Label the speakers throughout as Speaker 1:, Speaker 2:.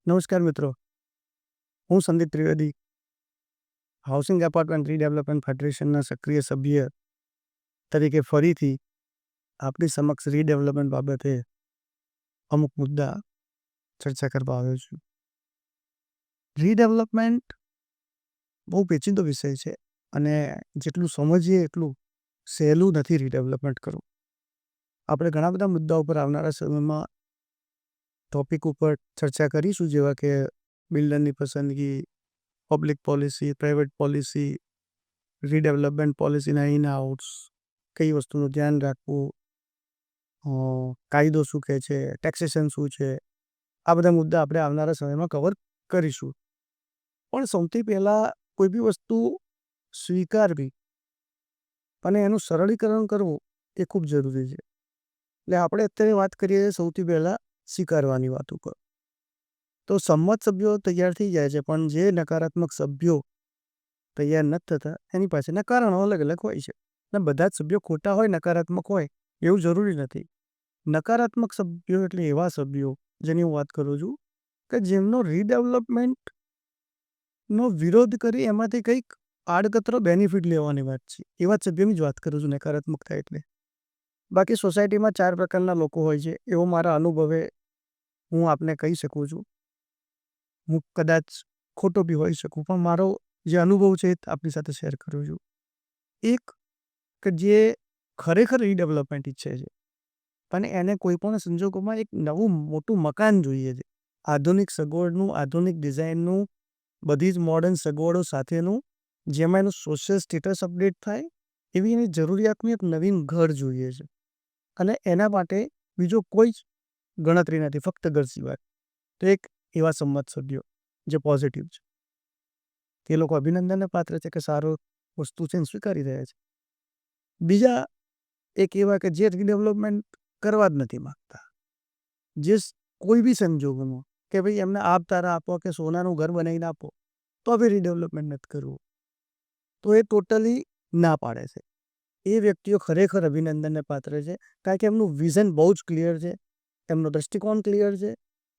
Speaker 1: નમસ્કાર મિત્રો, હું Sandeep Trivedi, housing apartment redevelopment ફેડરેશનના સક્રિય સભ્ય તરીકે ફરીથી આપની સમક્ષ રીડેવલપમેન્ટ બાબતે અમુક મુદ્દા ચર્ચા કરવા આવ્યો છું. રીડેવલપમેન્ટ બહુ પેચીદો વિષય છે અને જેટલું સમજીએ એટલું સહેલું નથી રીડેવલપમેન્ટ કરવું. આપણે ઘણા બધા મુદ્દાઓ પર આવનારા સમયમાં ટોપિક ઉપર ચર્ચા કરીશું, જેવા કે બિલ્ડરની પસંદગી, public policy, private policy, redevelopment પોલિસીના ઇન આઉટ્સ, કઈ વસ્તુનું ધ્યાન રાખવું, કાયદો શું કહે છે, ટેક્સેશન શું છે. આ બધા મુદ્દા આપણે આવનારા સમયમાં કવર કરીશું. પણ સૌથી પહેલાં કોઈ બી વસ્તુ સ્વીકારવી અને એનું સરળીકરણ કરવું એ ખૂબ જરૂરી છે. એટલે આપણે અત્યારે વાત કરીએ સૌથી પહેલાં સ્વીકારવાની વાત ઉપર. તો સંમત સભ્યો તૈયાર થઈ જાય છે, પણ જે નકારાત્મક સભ્યો તૈયાર નથી થતા એની પાછળના કારણો અલગ અલગ હોય છે. અને બધા જ સભ્યો ખોટા હોય, નકારાત્મક હોય એવું જરૂરી નથી. નકારાત્મક સભ્યો એટલે એવા સભ્યો જેની હું વાત કરું છું કે જેમનો રીડેવલપમેન્ટનો વિરોધ કરી એમાંથી કંઈક આડકતરો બેનિફિટ લેવાની વાત છે. એવા જ સભ્યોની જ વાત કરું છું નકારાત્મકતા એટલે. બાકી સોસાયટીમાં 4 પ્રકારના લોકો હોય છે, એવો મારા અનુભવે હું આપને કહી શકું છું. હું કદાચ ખોટો બી હોઈ શકું, પણ મારો જે અનુભવ છે એ આપની સાથે શેર કરું છું. એક કે જે ખરેખર રીડેવલપમેન્ટ ઈચ્છે છે, પણ એને કોઈ પણ સંજોગોમાં એક નવું મોટું મકાન જોઈએ છે. આધુનિક સગવડનું, આધુનિક ડિઝાઇનનું, બધી જ મોડર્ન સગવડો સાથેનું, જેમાં એનું સોશિયલ સ્ટેટસ અપડેટ થાય એવી એની જરૂરિયાતનું એક નવીન ઘર જોઈએ છે. અને એના માટે બીજો કોઈ જ ગણતરી નથી, ફક્ત ઘર સિવાય. તો એક એવા સંમત સભ્યો જે પોઝિટિવ છે, તે લોકો અભિનંદનને પાત્ર છે કે સારો વસ્તુ છે સ્વીકારી રહ્યા છે. બીજા એક એવા કે જે રીડેવલપમેન્ટ કરવા જ નથી માગતા, જે કોઈ બી સંજોગોમાં કે ભાઈ એમને આપ તારા આપો કે સોનાનું ઘર બનાવીને આપો તો બી રીડેવલપમેન્ટ નથી કરવું, તો એ ટોટલી ના પાડે છે. એ વ્યક્તિઓ ખરેખર અભિનંદનને પાત્ર છે, કારણ કે એમનું વિઝન બહુ જ ક્લિયર છે, એમનો દૃષ્ટિકોણ ક્લિયર છે,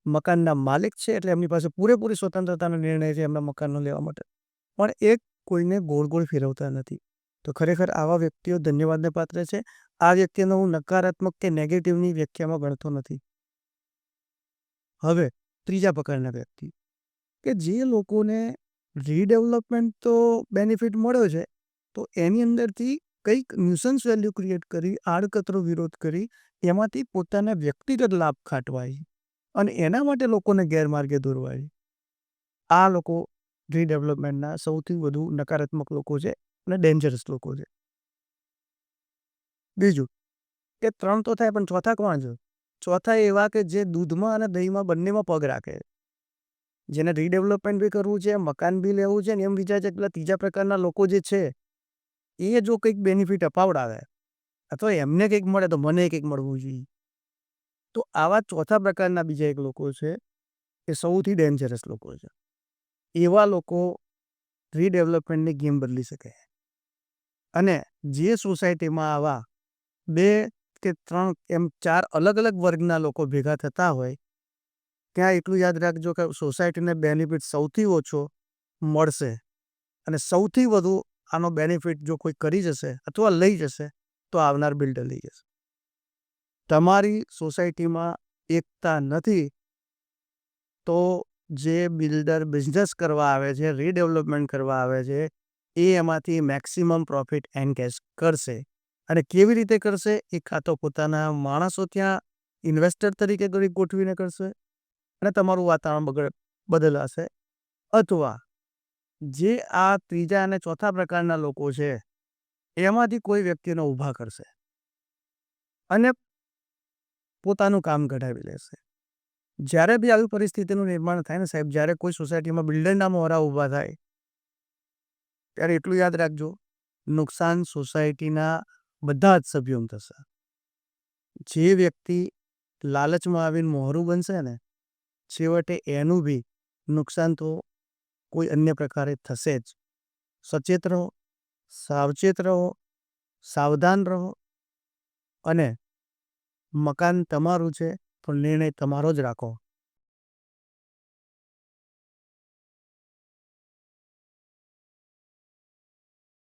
Speaker 1: મકાનના માલિક છે એટલે એમની પાસે પૂરેપૂરી સ્વતંત્રતાનો નિર્ણય છે એમના મકાનનો લેવા માટે. પણ એ કોઈને ગોળ ગોળ ફેરવતા નથી. તો ખરેખર આવા વ્યક્તિઓ ધન્યવાદને પાત્ર છે. આ વ્યક્તિને હું નકારાત્મક કે નેગેટિવની વ્યાખ્યામાં ગણતો નથી. હવે ત્રીજા પ્રકારના વ્યક્તિ કે જે લોકોને રીડેવલપમેન્ટ તો બેનિફિટ મળ્યો છે, તો એની અંદરથી કંઈક ન્યુસન્સ વેલ્યુ ક્રિએટ કરી, આડકતરો વિરોધ કરી, એમાંથી પોતાના વ્યક્તિગત લાભ ખાટવાય અને એના માટે લોકોને ગેરમાર્ગે દોરવાય. આ લોકો રીડેવલપમેન્ટના સૌથી વધુ નકારાત્મક લોકો છે અને ડેન્જરસ લોકો છે. બીજું કે 3 તો થાય, પણ ચોથા કોણ છે? ચોથા એવા કે જે દૂધમાં અને દહીંમાં બંનેમાં પગ રાખે, જેને રીડેવલપમેન્ટ બી કરવું છે, મકાન બી લેવું છે, ને એમ વિચારે છે પેલા ત્રીજા પ્રકારના લોકો જે છે એ જો કંઈક બેનિફિટ અપાવડાવે અથવા એમને કંઈક મળે તો મને કંઈક મળવું જોઈએ. તો આવા ચોથા પ્રકારના બીજા એક લોકો છે એ સૌથી ડેન્જરસ લોકો છે. એવા લોકો રીડેવલપમેન્ટની ગેમ બદલી શકે. અને જે સોસાયટીમાં આવા 2 કે 3 એમ 4 અલગ અલગ વર્ગના લોકો ભેગા થતા હોય, ત્યાં એટલું યાદ રાખજો કે સોસાયટીને બેનિફિટ સૌથી ઓછો મળશે અને સૌથી વધુ આનો બેનિફિટ જો કોઈ કરી જશે અથવા લઈ જશે તો આવનાર બિલ્ડર લઈ જશે. તમારી સોસાયટીમાં એકતા નથી તો જે બિલ્ડર બિઝનેસ કરવા આવે છે, રીડેવલપમેન્ટ કરવા આવે છે, એ એમાંથી મેક્સિમમ પ્રોફિટ એનકેશ કરશે. અને કેવી રીતે કરશે? એ કાં તો પોતાના માણસો ત્યાં ઇન્વેસ્ટર તરીકે ગોઠવીને કરશે અને તમારું વાતાવરણ બદલાશે, અથવા જે આ ત્રીજા અને ચોથા પ્રકારના લોકો છે એમાંથી કોઈ વ્યક્તિને ઊભા કરશે અને પોતાનું કામ કઢાવી લેશે. જ્યારે બી આવી પરિસ્થિતિનું નિર્માણ થાય ને સાહેબ, જ્યારે કોઈ સોસાયટીમાં બિલ્ડરના મોહરા ઊભા થાય, ત્યારે એટલું યાદ રાખજો, નુકસાન સોસાયટીના બધા જ સભ્યોને થશે. જે વ્યક્તિ લાલચમાં આવીને મોહરું બનશે ને, છેવટે એનું બી નુકસાન તો કોઈ અન્ય પ્રકારે થશે જ. સચેત રહો, સાવચેત રહો, સાવધાન રહો અને મકાન તમારું છે તો નિર્ણય તમારો જ રાખો.